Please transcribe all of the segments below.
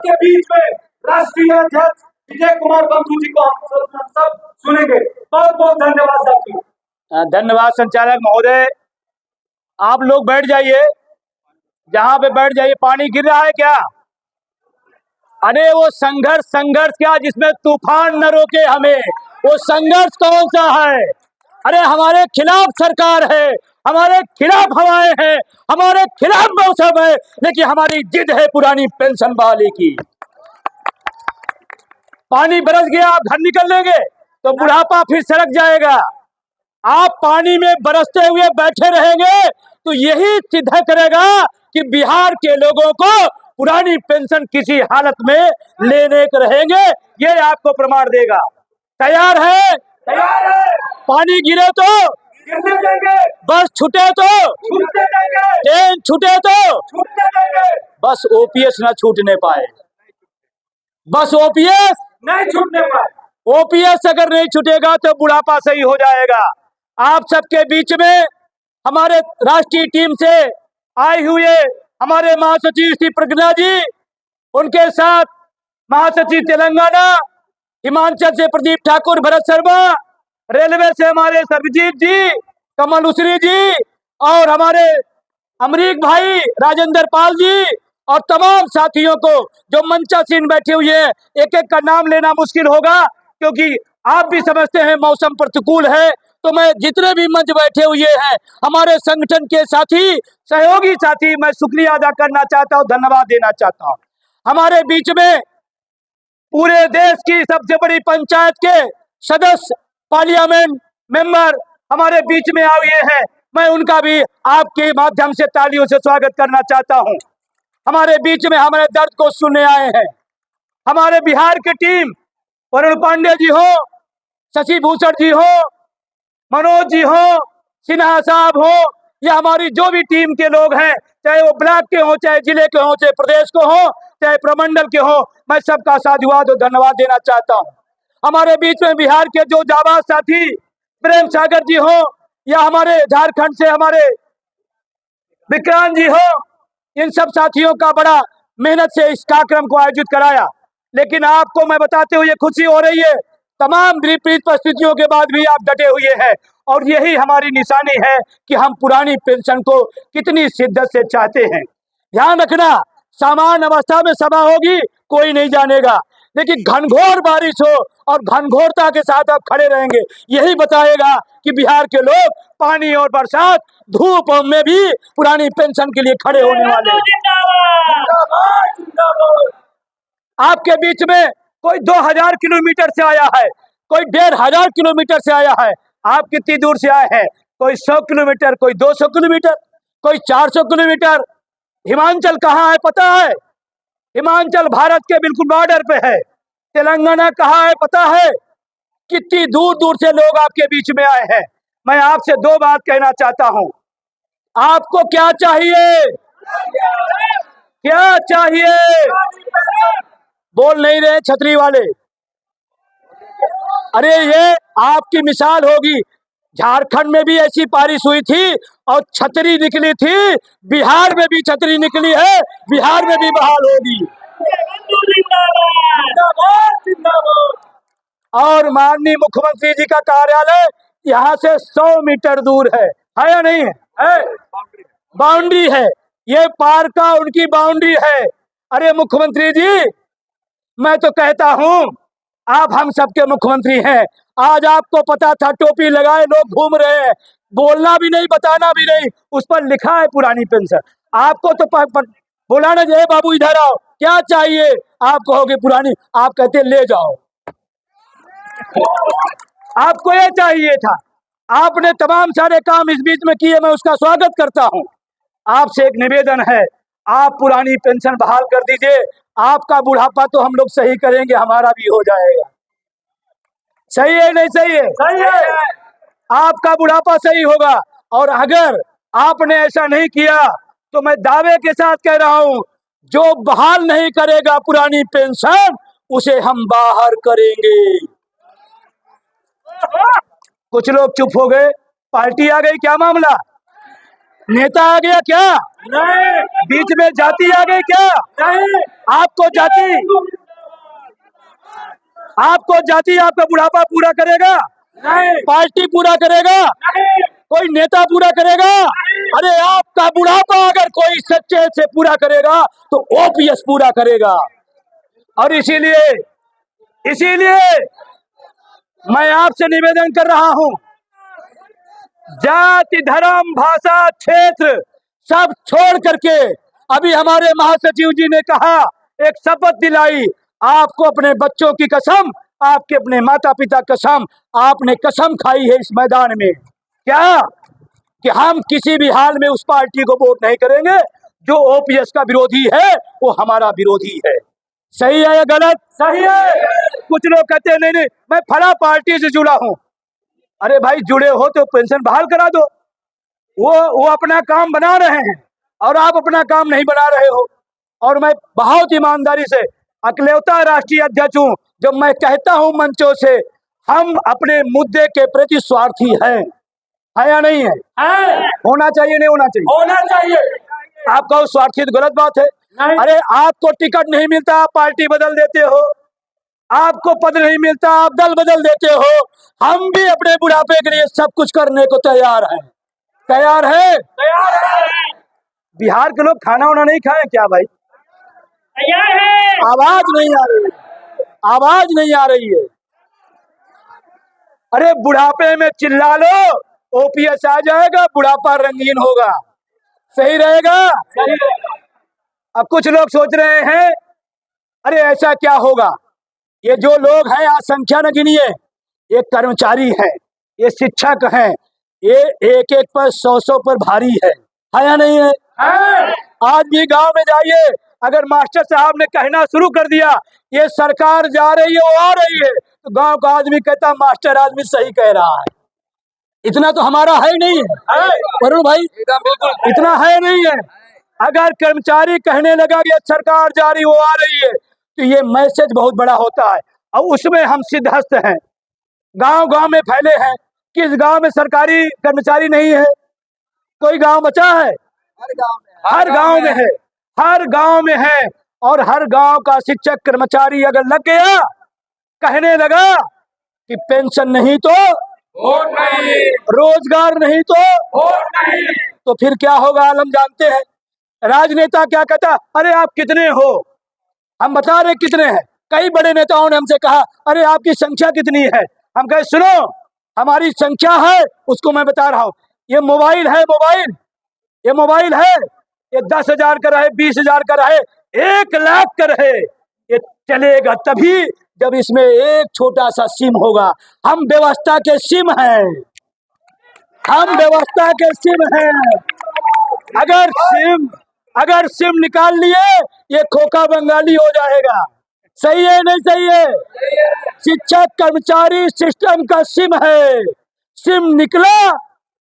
के बीच में राष्ट्रीय अध्यक्ष विजय कुमार बंधु जी को हम सब सुनेंगे। बहुत बहुत धन्यवाद साथियों। धन्यवाद संचालक महोदय। आप लोग बैठ जाइए, जहां पे बैठ जाइए। पानी गिर रहा है क्या? अरे वो संघर्ष क्या जिसमें तूफान न रोके हमें, वो संघर्ष कौन सा है? अरे हमारे खिलाफ सरकार है, हमारे खिलाफ हवाएं हैं, हमारे खिलाफ मौसम है, लेकिन हमारी जिद है पुरानी पेंशन बहाली की। पानी बरस गया, आप घर निकल लेंगे तो बुढ़ापा फिर सड़क जाएगा। आप पानी में बरसते हुए बैठे रहेंगे तो यही सिद्ध करेगा कि बिहार के लोगों को पुरानी पेंशन किसी हालत में लेने के रहेंगे। ये आपको प्रमाण देगा। तैयार है? तैयार है। पानी गिरे तो गिरने देंगे, बस छूटे तो छूटने देंगे, ट्रेन छूटे तो छूटने देंगे, बस ओपीएस ना छूटने पाए, बस ओपीएस नहीं छूटने पाए। ओपीएस अगर नहीं छूटेगा तो बुढ़ापा सही हो जाएगा। आप सबके बीच में हमारे राष्ट्रीय टीम से आए हुए हमारे महासचिव श्री प्रज्ञा जी, उनके साथ महासचिव तेलंगाना हिमाचल से प्रदीप ठाकुर, भरत शर्मा, रेलवे से हमारे सर्वजीत जी, कमल उसरी जी, और हमारे अमरीक भाई, राजेंद्र पाल जी, और तमाम साथियों को जो मंचासीन बैठे हुए हैं। एक एक का नाम लेना मुश्किल होगा क्योंकि आप भी समझते हैं मौसम प्रतिकूल है। तो मैं जितने भी मंच बैठे हुए हैं हमारे संगठन के साथी, सहयोगी साथी, मैं शुक्रिया अदा करना चाहता हूं, धन्यवाद देना चाहता हूं। हमारे बीच में पूरे देश की सबसे बड़ी पंचायत के सदस्य, पार्लियामेंट मेंबर हमारे बीच में आए हैं। मैं उनका भी आपके माध्यम से तालियों से स्वागत करना चाहता हूं। हमारे बीच में हमारे दर्द को सुनने आए हैं हमारे बिहार की टीम, वरुण पांडे जी हो, शशि भूषण जी हो, मनोज जी हो, सिन्हा साहब हो, या हमारी जो भी टीम के लोग हैं, चाहे वो ब्लॉक के हो, चाहे जिले के हो, चाहे प्रदेश को हो, चाहे प्रमंडल के हो, मैं सबका साधुवाद और धन्यवाद देना चाहता हूं। हमारे बीच में बिहार के जो जाबाज साथी प्रेम सागर जी हो, या हमारे झारखंड से हमारे विक्रांत जी हो, इन सब साथियों का बड़ा मेहनत से इस कार्यक्रम को आयोजित कराया। लेकिन आपको मैं बताते हुए खुशी हो रही है, तमाम विपरीत परिस्थितियों के बाद भी आप डटे हुए हैं, और यही हमारी निशानी है कि हम पुरानी पेंशन को कितनी शिद्दत से चाहते हैं। ध्यान रखना, सामान्य अवस्था में सभा होगी कोई नहीं जानेगा, लेकिन घनघोर बारिश हो और घनघोरता के साथ आप खड़े रहेंगे, यही बताएगा कि बिहार के लोग पानी और बरसात धूप में भी पुरानी पेंशन के लिए खड़े होने वाले हैं। आपके बीच में कोई 2000 किलोमीटर से आया है, कोई 1500 किलोमीटर से आया है। आप कितनी दूर से आए हैं? कोई 100 किलोमीटर, कोई 200 किलोमीटर, कोई 400 किलोमीटर। हिमाचल कहाँ है पता है? हिमाचल भारत के बिल्कुल बॉर्डर पे है। तेलंगाना कहाँ है पता है? कितनी दूर दूर से लोग आपके बीच में आए हैं। मैं आपसे दो बात कहना चाहता हूं। आपको क्या चाहिए? क्या चाहिए? बोल नहीं रहे छतरी वाले। अरे ये आपकी मिसाल होगी। झारखंड में भी ऐसी बारिश हुई थी और छतरी निकली थी, बिहार में भी छतरी निकली है, बिहार में भी बहाल होगी। और माननीय मुख्यमंत्री जी का कार्यालय यहाँ से 100 मीटर दूर है या नहीं है? बाउंड्री है, ये पार्क का उनकी बाउंड्री है। अरे मुख्यमंत्री जी, मैं तो कहता हूँ आप हम सबके मुख्यमंत्री हैं। आज आपको पता था टोपी लगाए लोग घूम रहे हैं, बोलना भी नहीं, बताना भी नहीं, उस पर लिखा है पुरानी पेंशन। आपको तो बुलाना चाहिए, बाबू इधर आओ, क्या चाहिए? आप कहोगे पुरानी, आप कहते ले जाओ। आपको ये चाहिए था। आपने तमाम सारे काम इस बीच में किए, मैं उसका स्वागत करता हूं। आपसे एक निवेदन है, आप पुरानी पेंशन बहाल कर दीजिए। आपका बुढ़ापा तो हम लोग सही करेंगे, हमारा भी हो जाएगा। सही है नहीं सही है? सही है। आपका बुढ़ापा सही होगा। और अगर आपने ऐसा नहीं किया तो मैं दावे के साथ कह रहा हूं, जो बहाल नहीं करेगा पुरानी पेंशन उसे हम बाहर करेंगे। कुछ लोग चुप हो गए, पार्टी आ गई, क्या मामला? नेता आ गया क्या? नहीं, बीच में जाति आ गई क्या? नहीं, आपको जाति आपका बुढ़ापा पूरा करेगा? नहीं, पार्टी पूरा करेगा? नहीं, कोई नेता पूरा करेगा? अरे आपका बुढ़ापा अगर कोई सच्चे से पूरा करेगा तो ओपीएस पूरा करेगा। और इसीलिए मैं आपसे निवेदन कर रहा हूं, जाति धर्म भाषा क्षेत्र सब छोड़ करके अभी हमारे महासचिव जी ने कहा, एक शपथ दिलाई, आपको अपने बच्चों की कसम, आपके अपने माता पिता कसम, आपने कसम खाई है इस मैदान में क्या कि हम किसी भी हाल में उस पार्टी को वोट नहीं करेंगे जो ओपीएस का विरोधी है, वो हमारा विरोधी है। सही है या गलत? सही है। कुछ लोग कहते हैं नहीं नहीं मैं फला पार्टी से जुड़ा हूं। अरे भाई जुड़े हो तो पेंशन बहाल करा दो। वो अपना काम बना रहे हैं और आप अपना काम नहीं बना रहे हो। और मैं बहुत ईमानदारी से अकलौता राष्ट्रीय अध्यक्ष हूं जब मैं कहता हूं मंचों से, हम अपने मुद्दे के प्रति स्वार्थी हैं, है या नहीं है? होना चाहिए नहीं होना चाहिए? होना चाहिए। आप कहो स्वार्थी तो गलत बात है। नहीं। अरे आपको टिकट नहीं मिलता आप पार्टी बदल देते हो, आपको पद नहीं मिलता आप दल बदल देते हो। हम भी अपने बुढ़ापे के लिए सब कुछ करने को तैयार हैं। तैयार है? तैयार है। बिहार के लोग खाना वाना नहीं खाए क्या भाई? तैयार है। आवाज नहीं आ रही, आवाज नहीं आ रही है। अरे बुढ़ापे में चिल्ला लो, ओपीएस आ जाएगा, बुढ़ापा रंगीन होगा। सही रहेगा? सही है। अब कुछ लोग सोच रहे हैं अरे ऐसा क्या होगा, ये जो लोग हैं आज संख्या न गिनिए, ये कर्मचारी हैं, ये शिक्षक हैं, ये एक एक पर 100 पर भारी है या नहीं है? आज भी गांव में जाइए, अगर मास्टर साहब ने कहना शुरू कर दिया ये सरकार जा रही है वो आ रही है, तो गांव का आदमी कहता मास्टर आदमी सही कह रहा है। इतना तो हमारा है नहीं है वरुण भाई, इतना है नहीं है। अगर कर्मचारी कहने लगा कि सरकार जा रही वो आ रही है तो ये मैसेज बहुत बड़ा होता है और उसमें हम सिद्धहस्त हैं, गांव गांव में फैले हैं। किस गांव में सरकारी कर्मचारी नहीं है? कोई गांव बचा है? हर गांव में है, हर गांव में है। और हर गांव का शिक्षक कर्मचारी अगर लग गया, कहने लगा कि पेंशन नहीं तो वोट नहीं, रोजगार नहीं तो वोट नहीं, तो फिर क्या होगा आलम जानते हैं। राजनेता क्या कहता, अरे आप कितने हो, हम बता रहे कितने हैं। कई बड़े नेताओं ने हमसे कहा अरे आपकी संख्या कितनी है, हम कहे सुनो हमारी संख्या है उसको मैं बता रहा हूं। ये मोबाइल है, ये मोबाइल है, ये 10,000 का रहे, 20,000 का रहे, 1 लाख का रहे, ये चलेगा तभी जब इसमें एक छोटा सा सिम होगा। हम व्यवस्था के सिम हैं, हम व्यवस्था के सिम हैं। अगर सिम निकाल लिए ये खोखा बंगाली हो जाएगा। सही है नहीं सही है? शिक्षक कर्मचारी सिस्टम का सिम है, सिम निकला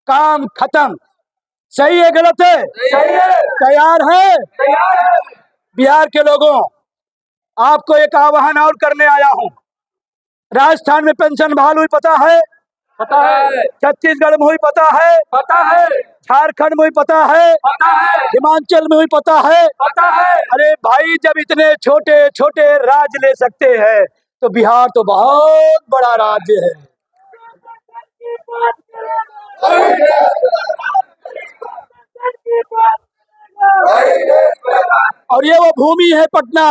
काम खत्म। सही है गलत है? सही है। तैयार है? तैयार है। बिहार के लोगों, आपको एक आह्वान और करने आया हूं। राजस्थान में पेंशन बहाल हुई पता है? पता है। छत्तीसगढ़ में हुई पता है? पता है। झारखंड में हुई पता है? पता है। हिमाचल में हुई पता है? पता है। अरे भाई जब इतने छोटे छोटे राज्य ले सकते हैं तो बिहार तो बहुत बड़ा राज्य है। और ये वो भूमि है पटना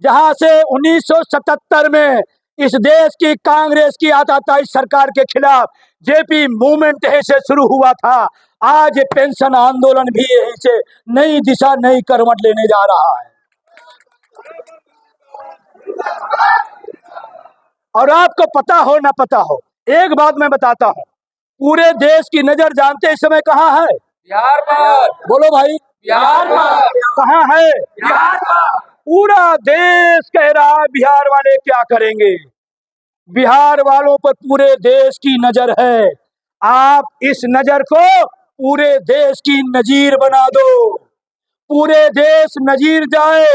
जहां से 1977 में इस देश की कांग्रेस की आताताई सरकार के खिलाफ जेपी मूवमेंट यहीं से शुरू हुआ था। आज ये पेंशन आंदोलन भी यहीं से नई दिशा नई करवट लेने जा रहा है। और आपको पता हो ना पता हो, एक बात मैं बताता हूं, पूरे देश की नजर जानते इस समय कहाँ है? बिहार पर। बोलो भाई, बिहार पर। कहाँ है? बिहार पर। पूरा देश कह रहा है बिहार वाले क्या करेंगे। बिहार वालों पर पूरे देश की नजर है। आप इस नजर को पूरे देश की नजीर बना दो, पूरे देश नजीर जाए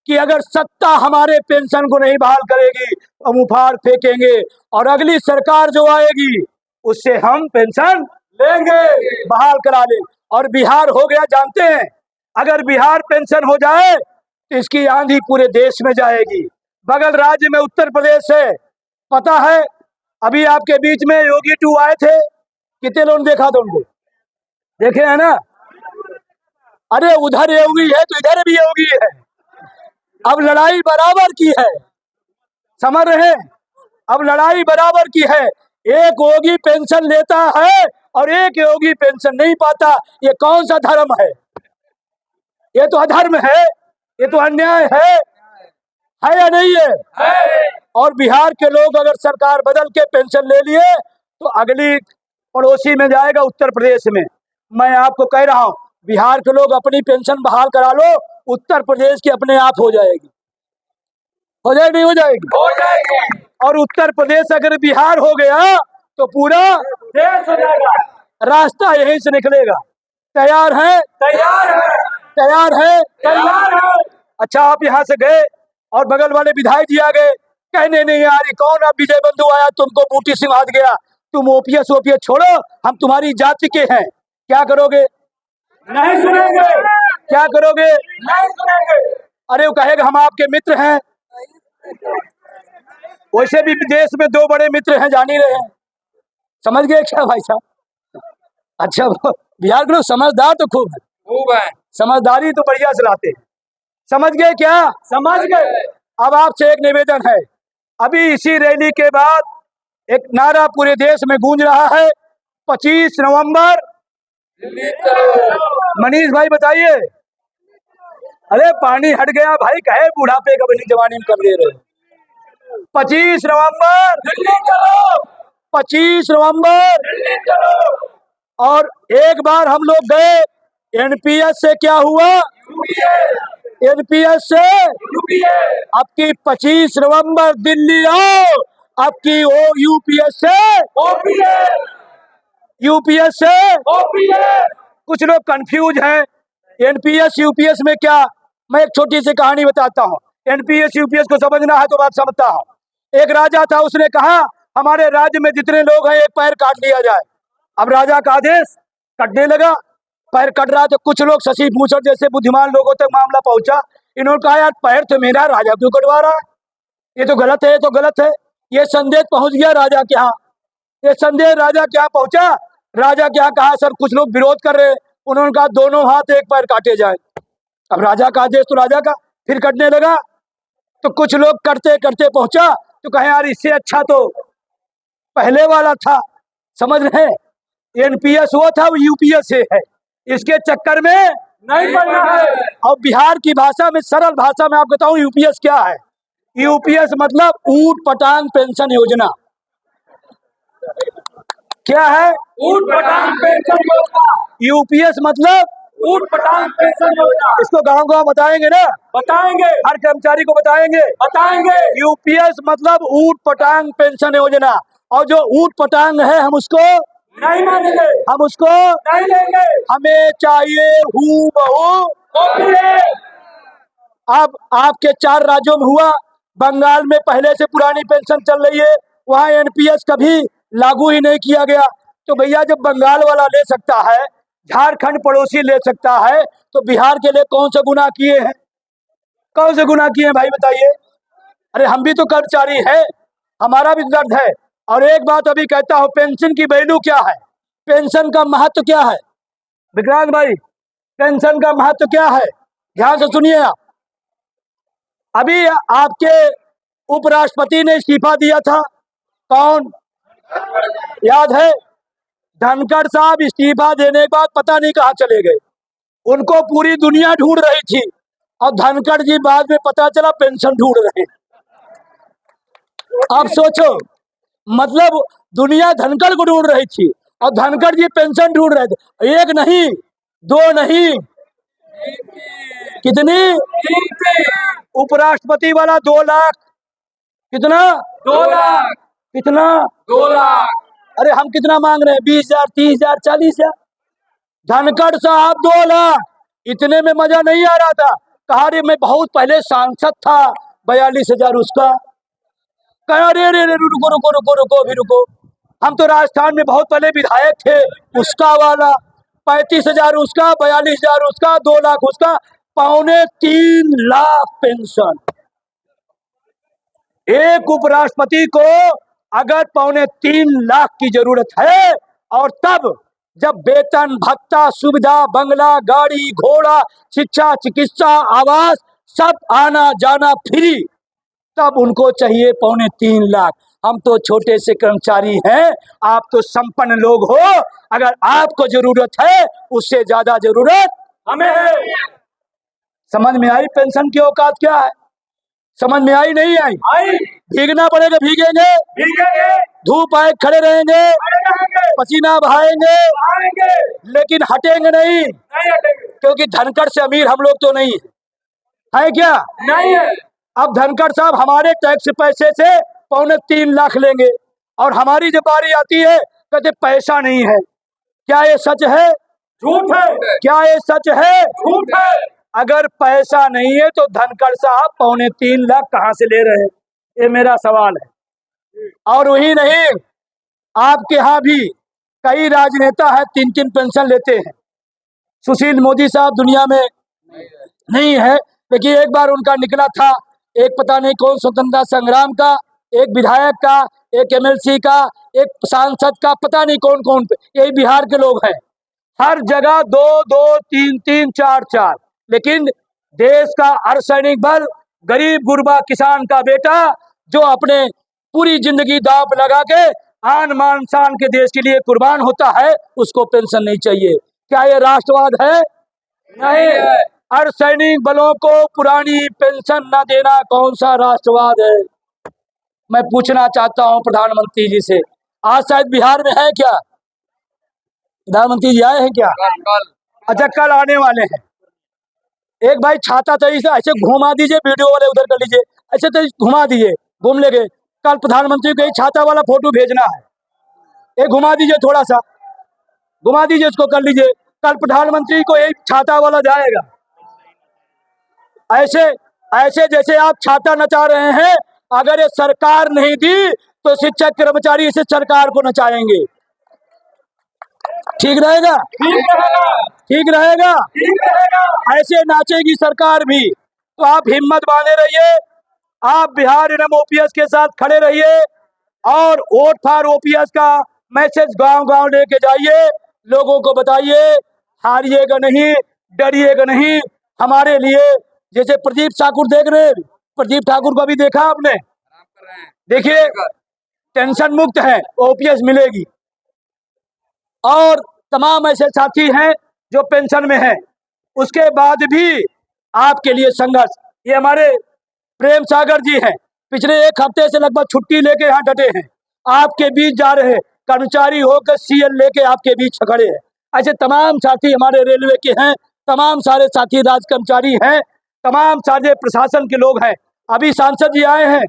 कि अगर सत्ता हमारे पेंशन को नहीं बहाल करेगी हम उफाड़ फेंकेंगे और अगली सरकार जो आएगी उससे हम पेंशन लेंगे। बहाल करा ले। और बिहार हो गया, जानते हैं, अगर बिहार पेंशन हो जाए तो इसकी आंधी पूरे देश में जाएगी। बगल राज्य में उत्तर प्रदेश है, पता है, अभी आपके बीच में योगी 2 आए थे, कितने लोगों ने देखा था उनको? देखे है ना? अरे उधर योगी है तो इधर भी योगी है। अब लड़ाई बराबर की है, समझ रहे हैं? अब लड़ाई बराबर की है। एक योगी पेंशन लेता है और एक योगी पेंशन नहीं पाता। ये कौन सा धर्म है? ये तो अधर्म है, ये तो अन्याय है या नहीं है? और बिहार के लोग अगर सरकार बदल के पेंशन ले लिए तो अगली पड़ोसी में जाएगा उत्तर प्रदेश में। मैं आपको कह रहा हूं, बिहार के लोग अपनी पेंशन बहाल करा लो, उत्तर प्रदेश की अपने आप हो जाएगी। हो जाएगी नहीं हो जाएगी? हो जाएगी। और उत्तर प्रदेश अगर बिहार हो गया तो पूरा देश हो जाएगा। रास्ता यहीं से निकलेगा। तैयार है? तैयार है। तैयार है? तैयार है। अच्छा, आप यहाँ से गए और बगल वाले विधायक जी आ गए, कहने नहीं यार ये कौन, अब विजय बंधु आया तुमको बूटी सिंह हाथ गया, तुम ओपीएस ओपीएस छोड़ो, हम तुम्हारी जाति के हैं। क्या करोगे? नहीं सुनेंगे। क्या करोगे? नहीं सुनेंगे। अरे वो कहेगा हम आपके मित्र हैं। वैसे भी देश में 2 बड़े मित्र हैं, जान ही रहे हैं। समझ गए क्या भाई साहब? अच्छा, बिहार के लोग समझदार तो खूब है, खूब है। समझदारी तो बढ़िया से लाते हैं। समझ गए क्या? समझ गए। अब आपसे एक निवेदन है, अभी इसी रैली के बाद एक नारा पूरे देश में गूंज रहा है, 25 नवंबर। दिल्ली चलो। मनीष भाई बताइए। अरे पानी हट गया भाई, कहे बुढ़ापे का बनी जवानी में कर दे रहे हो। 25 नवंबर दिल्ली चलो। 25 नवंबर। दिल्ली चलो। और एक बार हम लोग गए, एनपीएस से क्या हुआ? एनपीएस से अब की 25 नवंबर दिल्ली आओ, अब की ओ यूपीएस से यूपीएस से। कुछ लोग कंफ्यूज हैं एनपीएस यूपीएस में क्या। मैं एक छोटी सी कहानी बताता हूँ, एनपीएस यूपीएस को समझना है तो बात समझता हूँ। एक राजा था, उसने कहा हमारे राज्य में जितने लोग हैं एक पैर काट लिया जाए। अब राजा का आदेश, कटने लगा, पैर कट रहा। तो कुछ लोग शशि भूषण जैसे बुद्धिमान लोगों तक मामला पहुंचा, इन्होंने कहा यार पैर तो मेरा, राजा क्यों कटवा रहा है? ये तो गलत है, ये तो गलत है। ये संदेश पहुंच गया राजा के यहाँ। ये संदेश राजा के यहाँ पहुंचा, राजा के यहाँ कहा सर कुछ लोग विरोध कर रहे हैं। उन्होंने कहा दोनों हाथ एक पैर काटे जाए। अब राजा का आदेश तो राजा का, फिर कटने लगा। तो कुछ लोग करते करते पहुंचा तो कहे यार इससे अच्छा तो पहले वाला था। समझ रहे हैं? एनपीएस वो था, वो यूपीएस से है। इसके चक्कर में नहीं पढ़ना है। और बिहार की भाषा में, सरल भाषा में आप बताऊं यूपीएस क्या है? यूपीएस मतलब ऊट पटांग पेंशन योजना। क्या है? ऊट पटांग पेंशन योजना। यूपीएस मतलब ऊट पटांग पेंशन योजना। इसको गांव गांव बताएंगे ना, बताएंगे। हर कर्मचारी को बताएंगे। बताएंगे। यूपीएस मतलब ऊट पटांग पेंशन योजना। और जो ऊट पटांग है हम उसको नहीं मानेंगे, हम उसको नहीं लेंगे। हमें चाहिए हूबहू। अब आपके 4 राज्यों में हुआ, बंगाल में पहले से पुरानी पेंशन चल रही है, वहां एनपीएस कभी लागू ही नहीं किया गया। तो भैया जब बंगाल वाला ले सकता है, झारखंड पड़ोसी ले सकता है, तो बिहार के लिए कौन सा गुनाह किए हैं? कौन से गुनाह किए हैं भाई बताइए? अरे हम भी तो कर्मचारी है, हमारा भी दर्द है। और एक बात अभी कहता हूं, पेंशन की वैल्यू क्या है, पेंशन का महत्व क्या है? विक्रांत भाई, पेंशन का महत्व क्या है? ध्यान से सुनिए आप। अभी आपके उपराष्ट्रपति ने इस्तीफा दिया था, कौन याद है? धनखड़ साहब इस्तीफा देने के बाद पता नहीं कहाँ चले गए। उनको पूरी दुनिया ढूंढ रही थी और धनखड़ जी बाद में पता चला पेंशन ढूंढ रहे हैं। अब सोचो, मतलब दुनिया धनखड़ को ढूंढ रही थी और धनखड़ जी पेंशन ढूंढ रहे थे। एक नहीं, 2 नहीं, कितनी? उपराष्ट्रपति वाला 2 लाख, कितना? 2 लाख। कितना? 2 लाख। अरे हम कितना मांग रहे हैं? 20,000, 30,000, 40,000। धनखड़ साहब 2 लाख। इतने में मजा नहीं आ रहा था। कहा रे मैं बहुत पहले सांसद था, 42,000 उसका। कहा रे रे रे रुको रुको रुको रुको भी रुको, हम तो राजस्थान में बहुत पहले विधायक थे, उसका वाला 35,000 उसका, 42,000 उसका, 2 लाख उसका, 2.25 लाख पेंशन। एक उपराष्ट्रपति को अगर 2.25 लाख की जरूरत है, और तब जब वेतन भत्ता सुविधा बंगला गाड़ी घोड़ा शिक्षा चिकित्सा आवास सब आना जाना फ्री, तब उनको चाहिए 2.25 लाख। हम तो छोटे से कर्मचारी हैं, आप तो संपन्न लोग हो, अगर आपको जरूरत है उससे ज्यादा जरूरत हमें है। समझ में आई पेंशन की औकात क्या है? समझ में आई नहीं आई? भीगना पड़ेगा, भीगेंगे, धूप आए खड़े रहेंगे, पसीना बहाएंगे, लेकिन हटेंगे नहीं, क्योंकि धनखड़ से अमीर हम लोग तो नहीं है क्या? नहीं है। अब धनखड़ साहब हमारे टैक्स पैसे से 2.25 लाख लेंगे, और हमारी जब बारी आती है कहते पैसा नहीं है। क्या ये सच है? झूठ है। क्या ये सच है? झूठ है। अगर पैसा नहीं है तो धनखड़ साहब 2.25 लाख कहाँ से ले रहे हैं? ये मेरा सवाल है। और वही नहीं, आपके यहाँ भी कई राजनेता है 3-3 पेंशन लेते हैं। सुशील मोदी साहब दुनिया में नहीं है, लेकिन एक बार उनका निकला था, एक पता नहीं कौन स्वतंत्रता संग्राम का, एक विधायक का, एक एमएलसी का, एक सांसद का, पता नहीं कौन कौन, यही बिहार के लोग हैं। हर जगह 2-2, 3-3, 4-4, लेकिन देश का अर्धसैनिक बल, गरीब गुरबा किसान का बेटा जो अपने पूरी जिंदगी दांव पे लगा के आन मान शान के देश के लिए कुर्बान होता है, उसको पेंशन नहीं चाहिए। क्या ये राष्ट्रवाद है? नहीं। अर्धसैनिक बलों को पुरानी पेंशन न देना कौन सा राष्ट्रवाद है? मैं पूछना चाहता हूं प्रधानमंत्री जी से। आज शायद बिहार में है क्या? प्रधानमंत्री जी आए हैं क्या? अच्छा, कल आने वाले हैं। एक भाई छाता तरी से ऐसे घुमा दीजिए, वीडियो वाले उधर कर लीजिए, ऐसे तरी घुमा दीजिए, घूम लेंगे। कल प्रधानमंत्री को छाता वाला फोटो भेजना है, एक घुमा दीजिए, थोड़ा सा घुमा दीजिए, इसको कर लीजिए। कल प्रधानमंत्री को एक छाता वाला जाएगा, ऐसे ऐसे जैसे आप छाता नचा रहे हैं। अगर ये सरकार नहीं दी तो शिक्षक कर्मचारी इसे सरकार को नचाएंगे। ठीक रहेगा? ठीक रहेगा। ऐसे नाचेगी सरकार भी। तो आप हिम्मत बांधे रहिए, आप बिहार इनम ओपीएस के साथ खड़े रहिए, और वोट फॉर ओपीएस का मैसेज गांव गांव लेके जाइए, लोगों को बताइए, हारिएगा नहीं, डरिएगा नहीं। हमारे लिए जैसे प्रदीप ठाकुर देख रहे हैं, प्रदीप ठाकुर को भी देखा आपने? देखिए, टेंशन मुक्त है, ओपीएस मिलेगी। और तमाम ऐसे साथी हैं जो पेंशन में हैं, उसके बाद भी आपके लिए संघर्ष। ये हमारे प्रेम सागर जी हैं, पिछले 1 हफ्ते से लगभग छुट्टी लेके यहाँ डटे हैं, आपके बीच जा रहे हैं, कर्मचारी होकर सीएल लेके आपके बीच खड़े हैं। ऐसे तमाम साथी हमारे रेलवे के हैं, तमाम सारे साथी राज कर्मचारी हैं, तमाम सारे प्रशासन के लोग हैं। अभी सांसद जी आए हैं,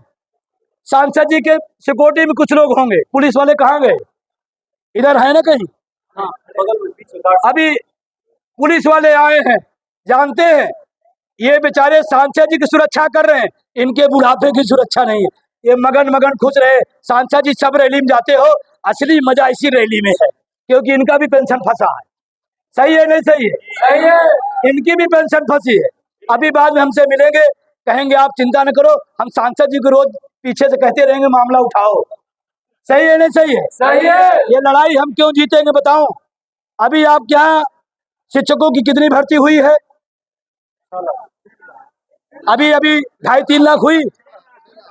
सांसद जी के सिक्योरिटी में कुछ लोग होंगे, पुलिस वाले कहाँ गए? इधर है ना कहीं? अभी पुलिस वाले आए हैं, जानते हैं ये बेचारे सांसद जी की सुरक्षा कर रहे हैं, इनके बुढ़ापे की सुरक्षा नहीं है। ये मगन मगन खुश रहे। सांसद जी सब रैली में जाते हो, असली मजा इसी रैली में है, क्योंकि इनका भी पेंशन फंसा है। सही है नहीं सही है? सही है। इनकी भी पेंशन फंसी है। अभी बाद में हमसे मिलेंगे, कहेंगे आप चिंता न करो, हम सांसद जी को रोज पीछे से कहते रहेंगे मामला उठाओ। सही है नहीं सही है? सही है। ये लड़ाई हम क्यों जीतेंगे बताऊं? अभी आपके यहाँ शिक्षकों की कितनी भर्ती हुई है? अभी 2.5-3 लाख हुई।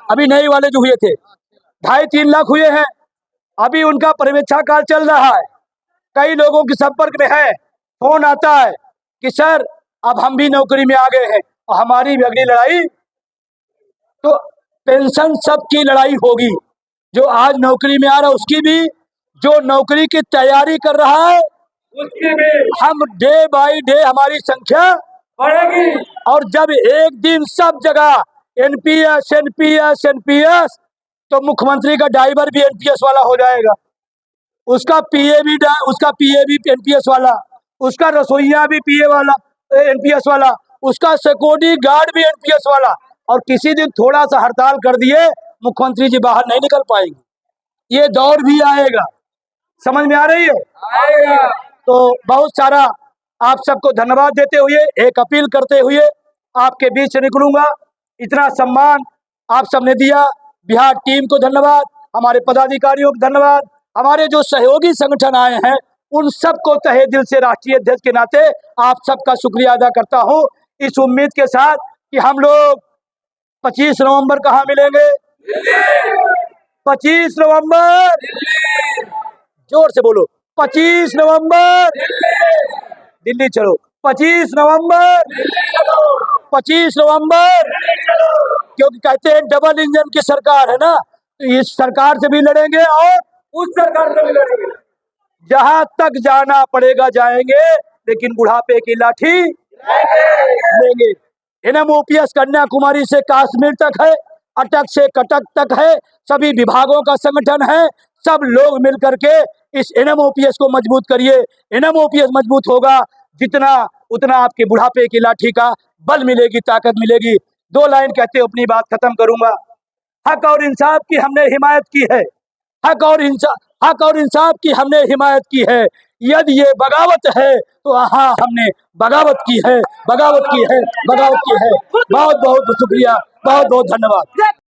अभी नए वाले जो हुए थे 2.5-3 लाख हुए हैं। अभी उनका पर्यवेक्षण काल चल रहा है, कई लोगों के संपर्क में है, फोन आता है कि सर अब हम भी नौकरी में आ गए हैं और हमारी भी अगली लड़ाई। तो पेंशन सबकी लड़ाई होगी, जो आज नौकरी में आ रहा है उसकी भी, जो नौकरी की तैयारी कर रहा है उसकी भी। हम डे बाय डे हमारी संख्या बढ़ेगी, और जब एक दिन सब जगह एनपीएस एनपीएस एनपीएस, तो मुख्यमंत्री का ड्राइवर भी एनपीएस वाला हो जाएगा, उसका पीए भी एनपीएस वाला, उसका रसोईया भी पीए वाला एनपीएस वाला, उसका सिक्योरिटी गार्ड भी एनपीएस वाला। और किसी दिन थोड़ा सा हड़ताल कर दिए, मुख्यमंत्री जी बाहर नहीं निकल पाएंगे। ये दौर भी आएगा। समझ में आ रही है? आएगा। तो बहुत सारा आप सबको धन्यवाद देते हुए, एक अपील करते हुए आपके बीच निकलूंगा। इतना सम्मान आप सबने दिया, बिहार टीम को धन्यवाद, हमारे पदाधिकारियों को धन्यवाद, हमारे जो सहयोगी संगठन आए हैं उन सबको तहे दिल से राष्ट्रीय अध्यक्ष के नाते आप सबका शुक्रिया अदा करता हूं, इस उम्मीद के साथ कि हम लोग 25 नवंबर कहाँ मिलेंगे? 25 नवंबर, जोर से बोलो, 25 नवंबर दिल्ली चलो, 25 नवंबर, 25 नवंबर, क्योंकि कहते हैं डबल इंजन की सरकार है ना, तो इस सरकार से भी लड़ेंगे और उस सरकार से भी लड़ेंगे। जहां तक जाना पड़ेगा जाएंगे, लेकिन बुढ़ापे की लाठी लेंगे। NMOPS कन्याकुमारी से कश्मीर तक है, अटक से कटक तक है, सभी विभागों का संगठन है। सब लोग मिलकर के इस NMOPS को मजबूत करिए। NMOPS मजबूत होगा जितना उतना आपके बुढ़ापे की लाठी का बल मिलेगी, ताकत मिलेगी। 2 लाइन कहते अपनी बात खत्म करूंगा। हक और इंसाफ की हमने हिमायत की है, हक और इंसाफ की हमने हिमायत की है। यदि ये बगावत है तो हाँ, हमने बगावत की है, बगावत की है, बगावत की है। बहुत बहुत शुक्रिया, बहुत बहुत धन्यवाद।